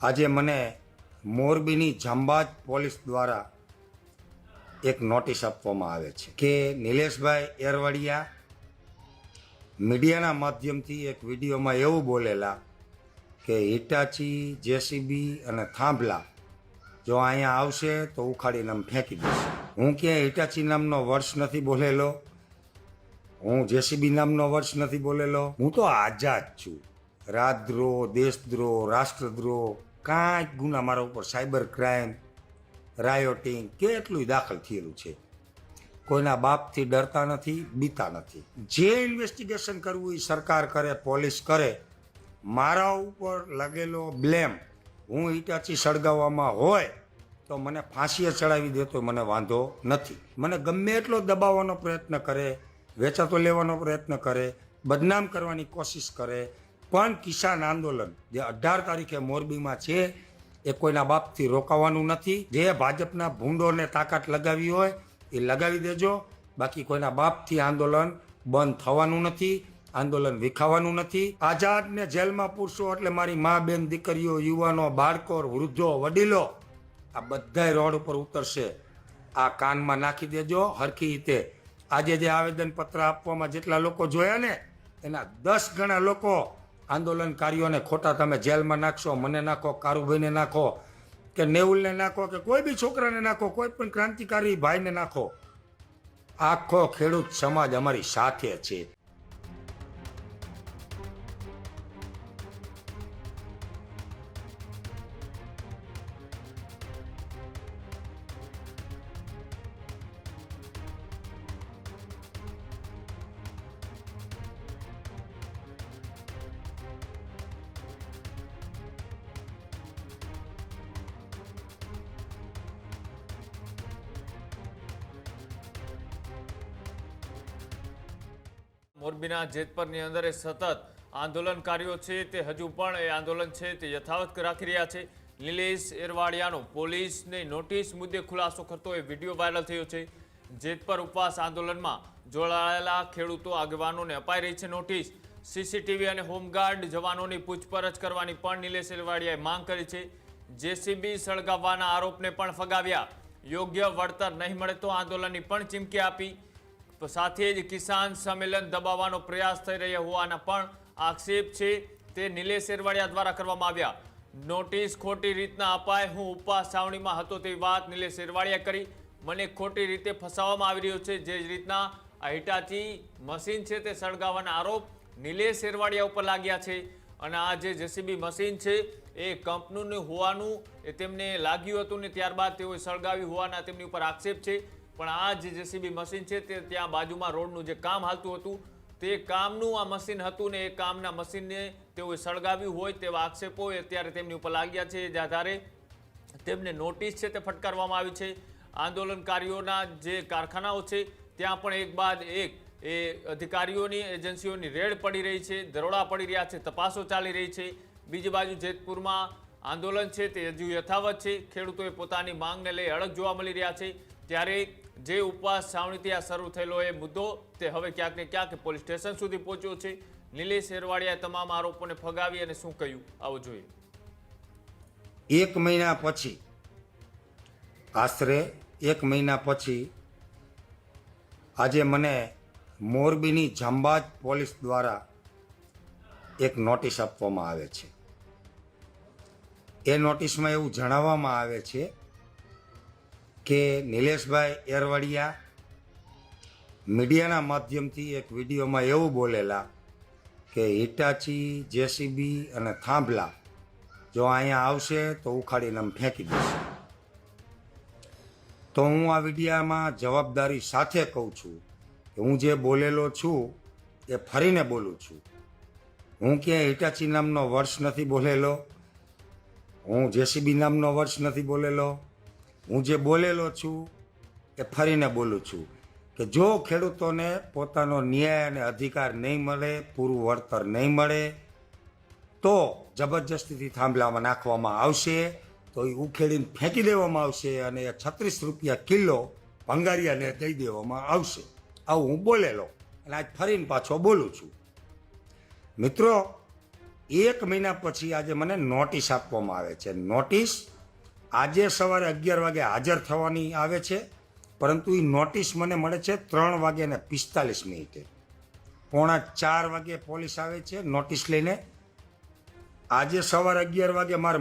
આજે મને મોરબીની જાંબાજ પોલીસ દ્વારા એક નોટિસ આપવામાં આવે છે કે નિલેશભાઈ એરવાડિયા મીડિયાના માધ્યમથી એક વિડીયોમાં એવું બોલેલા કે હિટાચી જેસીબી અને થાંભલા જો અહીંયા આવશે તો ઉખાડીને આમ ફેંકી દેશે. હું ક્યાંય હિટાચી નામનો વર્ષ નથી બોલેલો, હું જેસીબી નામનો વર્ષ નથી બોલેલો. હું તો આઝાદ છું. રાજદ્રોહ, દેશદ્રોહ, રાષ્ટ્રદ્રોહ કાંઈક ગુના મારા ઉપર સાયબર ક્રાઇમ, રાયોટિંગ કેટલું દાખલ થયેલું છે. કોઈના બાપથી ડરતા નથી, બીતા નથી. જે ઇન્વેસ્ટિગેશન કરવું એ સરકાર કરે, પોલીસ કરે. મારા ઉપર લાગેલો બ્લેમ હું હિટાચી સળગાવવામાં હોય તો મને ફાંસીએ ચડાવી દેતો મને વાંધો નથી. મને ગમે એટલો દબાવવાનો પ્રયત્ન કરે, વેચાતો લેવાનો પ્રયત્ન કરે, બદનામ કરવાની કોશિશ કરે, પણ કિસાન આંદોલન જે 18 તારીખે મોરબીમાં છે એ કોઈના બાપથી રોકાવાનું નથી. જે ભાજપના ભૂંડોને તાકાત લગાવી હોય એ લગાવી દેજો, બાકી કોઈના બાપથી આંદોલન બંધ થવાનું નથી, આંદોલન વિખાવાનું નથી. આઝાદને જેલમાં પૂરશો એટલે મારી મા, બેન, દીકરીઓ, યુવાનો, બાળકો, વૃદ્ધો, વડીલો આ બધાય રોડ ઉપર ઉતરશે. આ કાનમાં નાખી દેજો હરખી રીતે. આજે જે આવેદનપત્ર આપવામાં જેટલા લોકો જોયા ને એના 10 ગણા લોકો આંદોલનકારીઓને ખોટા તમે જેલમાં નાખશો. મને નાખો, કારુભાઈને નાખો, કે નેવુલને નાખો, કે કોઈ બી છોકરાને નાખો, કોઈ પણ ક્રાંતિકારી ભાઈને નાખો. આખો ખેડૂત સમાજ અમારી સાથે છે. મોરબીના જેતપરની અંદર સતત આંદોલનકારીઓ છે તે હજુ પણ એ આંદોલન છે તે યથાવત રાખી રહ્યા છે. નિલેશ એરવાડિયાનો પોલીસને નોટિસ મુદ્દે ખુલાસો કરતો એ વિડીયો વાયરલ થયો છે. જેતપર ઉપવાસ આંદોલનમાં જોડાયેલા ખેડૂતો આગેવાનોને અપાઈ રહી છે નોટિસ. સીસીટીવી અને હોમગાર્ડ જવાનોની પૂછપરછ કરવાની પણ નિલેશ એરવાડિયાએ માંગ કરી છે. જેસીબી સળગાવવાના આરોપને પણ ફગાવ્યા. યોગ્ય વળતર નહીં મળે તો આંદોલનની પણ ચીમકી આપી. સાથે જ કિસાન સંમેલન દબાવવાનો પ્રયાસ થઈ રહ્યા હોવાના પણ આક્ષેપ છે તે નિલેશ એરવાડિયા દ્વારા કરવામાં આવ્યા. નોટિસ ખોટી રીતના અપાય, હું ઉપવાસ છાવણીમાં હતો તેવી વાત નિલેશ એરવાડિયા કરી. મને ખોટી રીતે ફસાવવામાં આવી રહ્યો છે. જે રીતના આ હિટાચી મશીન છે તે સળગાવવાના આરોપ નિલેશ એરવાડિયા ઉપર લાગ્યા છે. અને આ જે જેસીબી મશીન છે એ કંપનીનું હોવાનું એ તેમને લાગ્યું હતું ને ત્યારબાદ તેઓએ સળગાવી હોવાના તેમની ઉપર આક્ષેપ છે. પણ આ જે જેસીબી મશીન છે તે ત્યાં બાજુમાં રોડનું જે કામ હાલતું હતું તે કામનું આ મશીન હતું ને એ કામના મશીનને તેઓએ સળગાવ્યું હોય તેવા આક્ષેપો અત્યારે તેમની ઉપર લાગ્યા છે. જે આધારે તેમને નોટિસ છે તે ફટકારવામાં આવી છે. આંદોલનકારીઓના જે કારખાનાઓ છે ત્યાં પણ એક બાદ એક એ અધિકારીઓની એજન્સીઓની રેડ પડી રહી છે, દરોડા પડી રહ્યા છે, તપાસો ચાલી રહી છે. બીજી બાજુ જેતપુરમાં આંદોલન છે તે હજુ યથાવત છે. ખેડૂતોએ પોતાની માંગને લઈ અડગ જોવા મળી રહ્યા છે. ત્યારે જે ઉપવાસ છાવણીથી આ શરૂ થયેલો એ મુદ્દો તે હવે ક્યાંક ને ક્યાંક પોલીસ સ્ટેશન સુધી પહોંચ્યો છે. નિલેશ એરવાડિયાએ તમામ આરોપોને ફગાવી અને શું કહ્યું આવો જોઈએ. 1 મહિના પછી, આશરે 1 મહિના પછી આજે મને મોરબીની જાંબાજ પોલીસ દ્વારા એક નોટિસ આપવામાં આવે છે. એ નોટિસમાં એવું જણાવવામાં આવે છે કે નિલેશભાઈ એરવાડિયા મીડિયાના માધ્યમથી એક વિડીયોમાં એવું બોલેલા કે હિટાચી જેસીબી અને થાંભલા જો અહીંયા આવશે તો ઉખાડીને આમ ફેંકી દેશે. તો હું આ વિડીયામાં જવાબદારી સાથે કહું છું કે હું જે બોલેલો છું એ ફરીને બોલું છું. હું ક્યાંય હિટાચી નામનો વર્ષ નથી બોલેલો, હું જેસીબી નામનો વર્ષ નથી બોલેલો. હું જે બોલેલો છું એ ફરીને બોલું છું કે જો ખેડૂતોને પોતાનો ન્યાય અને અધિકાર નહીં મળે, પૂરું વળતર નહીં મળે તો જબરજસ્તીથી થાંભલામાં નાખવામાં આવશે, તો એ ઉખેડીને ફેંકી દેવામાં આવશે અને 36 રૂપિયા કિલો ભંગારિયાને દઈ દેવામાં આવશે. આવું હું બોલેલો અને આજ ફરીને પાછો બોલું છું. મિત્રો, 1 મહિના પછી આજે મને નોટિસ આપવામાં આવે છે. નોટિસ આજે સવારે 11 વાગે હાજર થવાની આવે છે, પરંતુ એ નોટિસ મને મળે છે 3:45. 3:45 વાગે પોલીસ આવે છે નોટિસ લઈને. આજે સવારે 11 વાગે મારે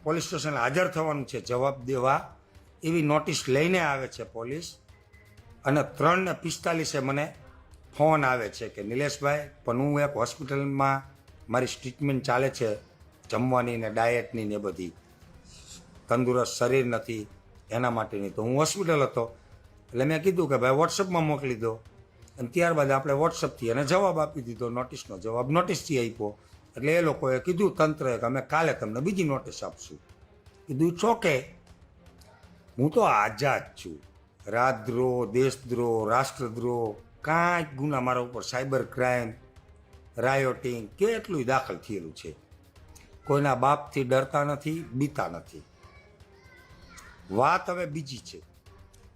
પોલીસ સ્ટેશન હાજર થવાનું છે જવાબ દેવા. એવી નોટિસ લઈને આવે છે પોલીસ. અને 3:45 મને ફોન આવે છે કે નિલેશભાઈ, પણ હું એક હોસ્પિટલમાં મારી ટ્રીટમેન્ટ ચાલે છે, જમવાની ને ડાયટની ને બધી, તંદુરસ્ત શરીર નથી એના માટેની. તો હું હોસ્પિટલ હતો એટલે મેં કીધું કે ભાઈ વોટ્સઅપમાં મોકલી દો. અને ત્યારબાદ આપણે વોટ્સઅપથી એને જવાબ આપી દીધો. નોટિસનો જવાબ નોટિસથી આપ્યો. એટલે એ લોકોએ કીધું તંત્રએ કે અમે કાલે તમને બીજી નોટિસ આપશું. કીધું ચોકે હું તો આઝાદ છું. રાજદ્રોહ, દેશદ્રોહ, રાષ્ટ્રદ્રોહ કાંઈક ગુના મારા ઉપર સાયબર ક્રાઇમ, રાયોટિંગ કેટલું દાખલ થયેલું છે. કોઈના બાપથી ડરતા નથી, બીતા નથી. વાત હવે બીજી છે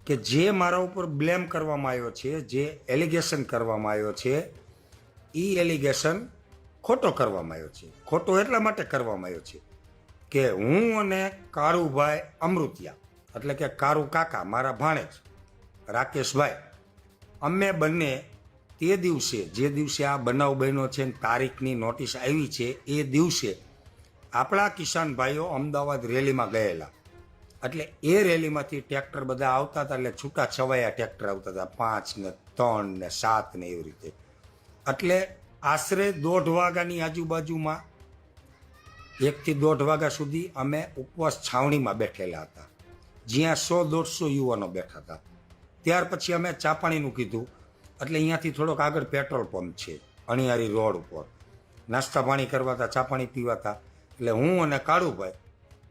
કે જે મારા ઉપર બ્લેમ કરવામાં આવ્યો છે, જે એલિગેશન કરવામાં આવ્યો છે, એ એલિગેશન ખોટો કરવામાં આવ્યો છે. ખોટો એટલા માટે કરવામાં આવ્યો છે કે હું અને કારુભાઈ અમૃતિયા, એટલે કે કારુ કાકા, મારા ભાણેજ રાકેશભાઈ, અમે બંને તે દિવસે, જે દિવસે આ બનાવ બન્યો છે ને તારીખની નોટિસ આવી છે, એ દિવસે આપણા કિસાન ભાઈઓ અમદાવાદ રેલીમાં ગયેલા. એટલે એ રેલીમાંથી ટ્રેક્ટર બધા આવતા હતા. એટલે છૂટા છવાયા ટ્રેક્ટર આવતા હતા, 5 ને 3 ને 7 ને એવી રીતે. એટલે આશરે 1:30 વાગ્યાની આજુબાજુમાં 1 થી 1:30 વાગ્યા સુધી અમે ઉપવાસ છાવણીમાં બેઠેલા હતા, જ્યાં 100-150 યુવાનો બેઠા હતા. ત્યાર પછી અમે ચા પાણીનું કીધું. એટલે અહીંયાથી થોડોક આગળ પેટ્રોલ પંપ છે અણિયારી રોડ ઉપર. નાસ્તા પાણી કરવા હતા, ચા પાણી પીવા હતા. એટલે હું અને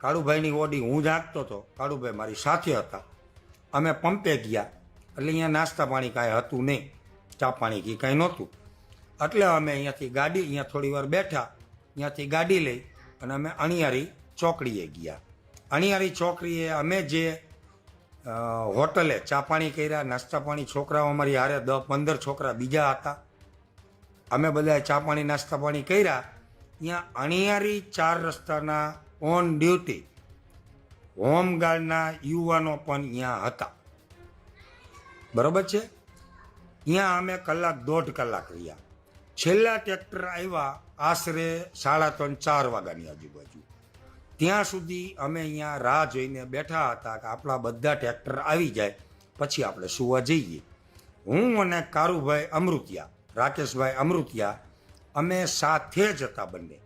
કાળુભાઈની ઓડી હું જ હાંકતો હતો, કાળુભાઈ મારી સાથે હતા. અમે પંપે ગયા. એટલે અહીંયા નાસ્તા પાણી કાંઈ હતું નહીં, ચા પાણી કે કાંઈ નહોતું. એટલે અમે અહીંયાથી ગાડી, અહીંયા થોડી વાર બેઠા, અહીંયાથી ગાડી લઈ અને અમે અણિયારી ચોકડીએ ગયા. અણિયારી ચોકડીએ અમે જે હોટલે ચા પાણી કર્યા, નાસ્તા પાણી, છોકરાઓ અમારી હારે 10-15 છોકરા બીજા હતા. અમે બધાએ ચા પાણી નાસ્તા પાણી કર્યા. અહીંયા અણિયારી 4 રસ્તાના ઓન ડ્યુટી હોમગાર્ડના યુવાનો પણ અહીંયા હતા. બરાબર છે. અહીંયા અમે 1.5 કલાક રહ્યા. છેલ્લા ટ્રેક્ટર આવ્યા આશરે 3:30-4 વાગ્યાની આજુબાજુ. ત્યાં સુધી અમે અહીંયા રાહ જોઈને બેઠા હતા કે આપણા બધા ટ્રેક્ટર આવી જાય પછી આપણે સુવા જઈએ. હું અને કારુભાઈ અમૃતિયા, રાકેશભાઈ અમૃતિયા, અમે સાથે જ હતા બંને.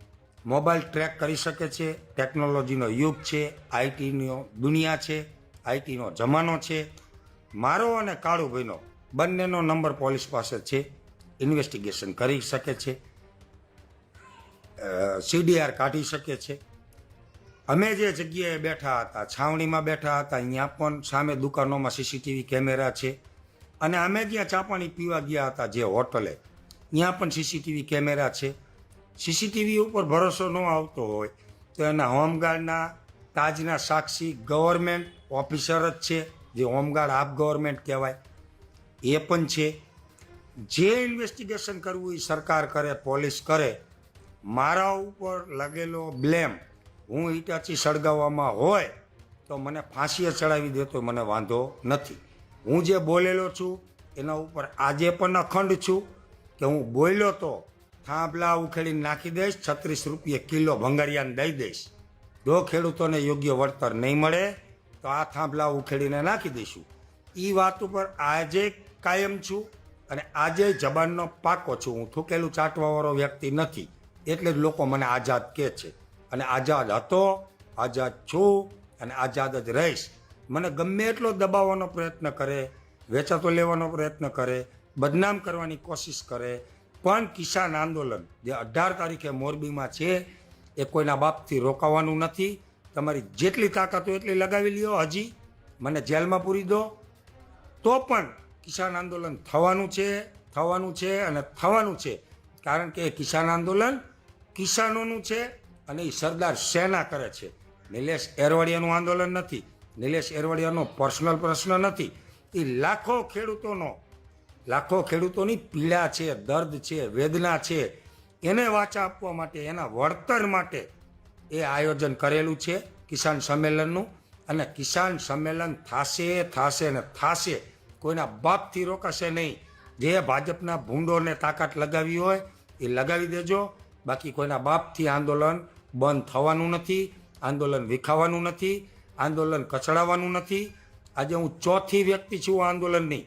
મોબાઈલ ટ્રેક કરી શકે છે, ટેકનોલોજીનો યુગ છે, આઈટીનો દુનિયા છે, આઈટીનો જમાનો છે. મારો અને કાળુભાઈનો બંનેનો નંબર પોલીસ પાસે છે, ઇન્વેસ્ટિગેશન કરી શકે છે, CDR કાઢી શકે છે. અમે જે જગ્યાએ બેઠા હતા, છાવણીમાં બેઠા હતા, અહીંયા પણ સામે દુકાનોમાં CCTV કેમેરા છે. અને અમે જ્યાં ચા પાણી પીવા ગયા હતા જે હોટલે, ત્યાં પણ CCTV કેમેરા છે. CCTV ઉપર ભરોસો ન આવતો હોય તો એના હોમગાર્ડના તાજના સાક્ષી ગવર્મેન્ટ ઓફિસર જ છે, જે હોમગાર્ડ હાફ ગવર્મેન્ટ કહેવાય, એ પણ છે. જે ઇન્વેસ્ટિગેશન કરવું એ સરકાર કરે, પોલીસ કરે. મારા ઉપર લાગેલો બ્લેમ, હું ઈટાચી સળગાવવામાં હોય તો મને ફાંસીએ ચડાવી દે તો મને વાંધો નથી. હું જે બોલેલો છું એના ઉપર આજે પણ અખંડ છું કે હું બોલ્યો તો થાંભલા ઉખેડીને નાખી દઈશ, 36 રૂપિયા કિલો ભંગારિયાને દઈ દઈશ. જો ખેડૂતોને યોગ્ય વળતર નહીં મળે તો આ થાંભલા ઉખેડીને નાખી દઈશું. એ વાત ઉપર આજે કાયમ છું અને આજે જબાનનો પાકો છું. હું થૂકેલું ચાટવાવાળો વ્યક્તિ નથી, એટલે જ લોકો મને આઝાદ કહે છે. અને આઝાદ હતો, આઝાદ છું અને આઝાદ જ રહીશ. મને ગમે એટલો દબાવવાનો પ્રયત્ન કરે, વેચાતો લેવાનો પ્રયત્ન કરે, બદનામ કરવાની કોશિશ કરે, પણ કિસાન આંદોલન જે 18 તારીખે મોરબીમાં છે એ કોઈના બાપથી રોકાવાનું નથી. તમારી જેટલી તાકાત હોય એટલી લગાવી લ્યો. હજી મને જેલમાં પૂરી દો તો પણ કિસાન આંદોલન થવાનું છે, થવાનું છે અને થવાનું છે. કારણ કે કિસાન આંદોલન કિસાનોનું છે અને એ સરદાર સેના કરે છે. નિલેશ એરવાડિયાનું આંદોલન નથી, નિલેશ એરવાડિયાનો પર્સનલ પ્રશ્ન નથી. એ લાખો ખેડૂતોની પીડા છે, દર્દ છે, વેદના છે. એને વાચા આપવા માટે, એના વળતર માટે એ આયોજન કરેલું છે કિસાન સંમેલનનું. અને કિસાન સંમેલન થશે ને થશે. કોઈના બાપથી રોકાશે નહીં. જે ભાજપના ભૂંડોને તાકાત લગાવી હોય એ લગાવી દેજો. બાકી કોઈના બાપથી આંદોલન બંધ થવાનું નથી, આંદોલન વિખાવાનું નથી, આંદોલન કચડાવવાનું નથી. આજે હું ચોથી વ્યક્તિ છું આંદોલનની.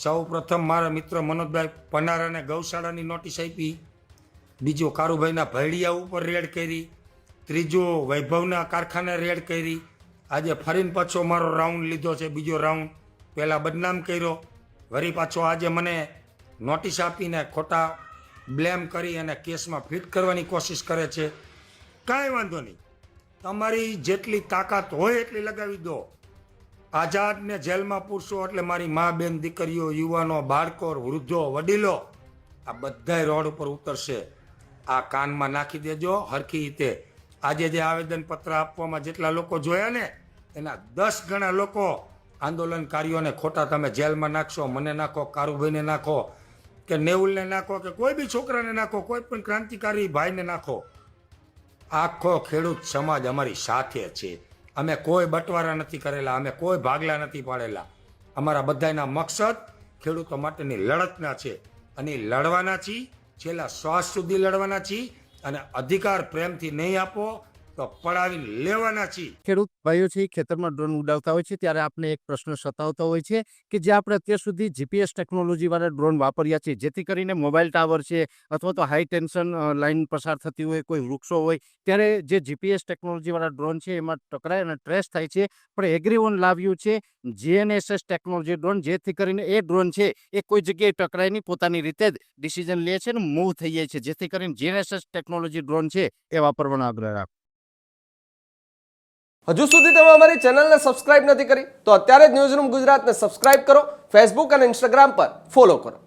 સૌ પ્રથમ મારા મિત્ર મનોજભાઈ પનારાને ગૌશાળાની નોટિસ આપી. બીજો કારુભાઈના ભૈડિયા ઉપર રેડ કરી. ત્રીજો વૈભવના કારખાને રેડ કરી. આજે ફરીને પાછો મારો રાઉન્ડ લીધો છે, બીજો રાઉન્ડ. પહેલાં બદનામ કર્યો, વળી પાછો આજે મને નોટિસ આપીને ખોટા બ્લેમ કરી અને કેસમાં ફિટ કરવાની કોશિશ કરે છે. કાંઈ વાંધો નહીં, તમારી જેટલી તાકાત હોય એટલી લગાવી દો. આઝાદને જેલમાં પૂરશો એટલે મારી મા, બેન, દીકરીઓ, યુવાનો, બાળકો, વૃદ્ધો, વડીલો આ બધાય રોડ ઉપર ઉતરશે. આ કાનમાં નાખી દેજો હરખી રીતે. આજે જે આવેદનપત્ર આપવામાં જેટલા લોકો જોયા ને એના 10 ગણા લોકો આંદોલનકારીઓને ખોટા તમે જેલમાં નાખશો. મને નાખો, કારુભાઈને નાખો, કે નેવુલને નાખો, કે કોઈ બી છોકરાને નાખો, કોઈ પણ ક્રાંતિકારી ભાઈને નાખો. આખો ખેડૂત સમાજ અમારી સાથે છે. અમે કોઈ બટવારા નથી કરેલા, અમે કોઈ ભાગલા નથી પાડેલા. અમારા બધાના મકસદ ખેડૂતો માટેની લડતના છે અને લડવાના છીએ, છેલ્લા શ્વાસ સુધી લડવાના છીએ. અને અધિકાર પ્રેમથી નહીં આપો તો પડાવી લેવાના છીએ. ખેડૂત ભાઈઓ છે ખેતરમાં ડ્રોન ઉડાવતા હોય છે ત્યારે આપણે એક પ્રશ્ન સતાવતો હોય છે કે જે આપણે અત્યાર સુધી જીપીએસ ટેકનોલોજી વાળા ડ્રોન વાપર્યા છે, જેથી કરીને મોબાઈલ ટાવર છે અથવા તો હાઈ ટેન્શન લાઈન પસાર થતી હોય, કોઈ વૃક્ષો હોય, ત્યારે જે જીપીએસ ટેકનોલોજી વાળા ડ્રોન છે એમાં ટકરાય અને ટ્રેસ થાય છે. પણ એગ્રીવન લાવ્યું છે જીએનએસએસ ટેકનોલોજી ડ્રોન, જેથી કરીને એ ડ્રોન છે એ કોઈ જગ્યાએ ટકરાય નહીં, પોતાની રીતે જ ડિસિઝન લે છે ને મૂવ થઈ જાય છે. જેથી કરીને જીએનએસએસ ટેકનોલોજી ડ્રોન છે એ વાપરવાનો આગ્રહ રાખો. હજુ સુધી તમે અમારી ચેનલને સબસ્ક્રાઇબ નથી કરી તો અત્યારે જ ન્યૂઝરૂમ ગુજરાતને સબસ્ક્રાઇબ કરો, ફેસબુક અને ઇન્સ્ટાગ્રામ પર ફોલો કરો.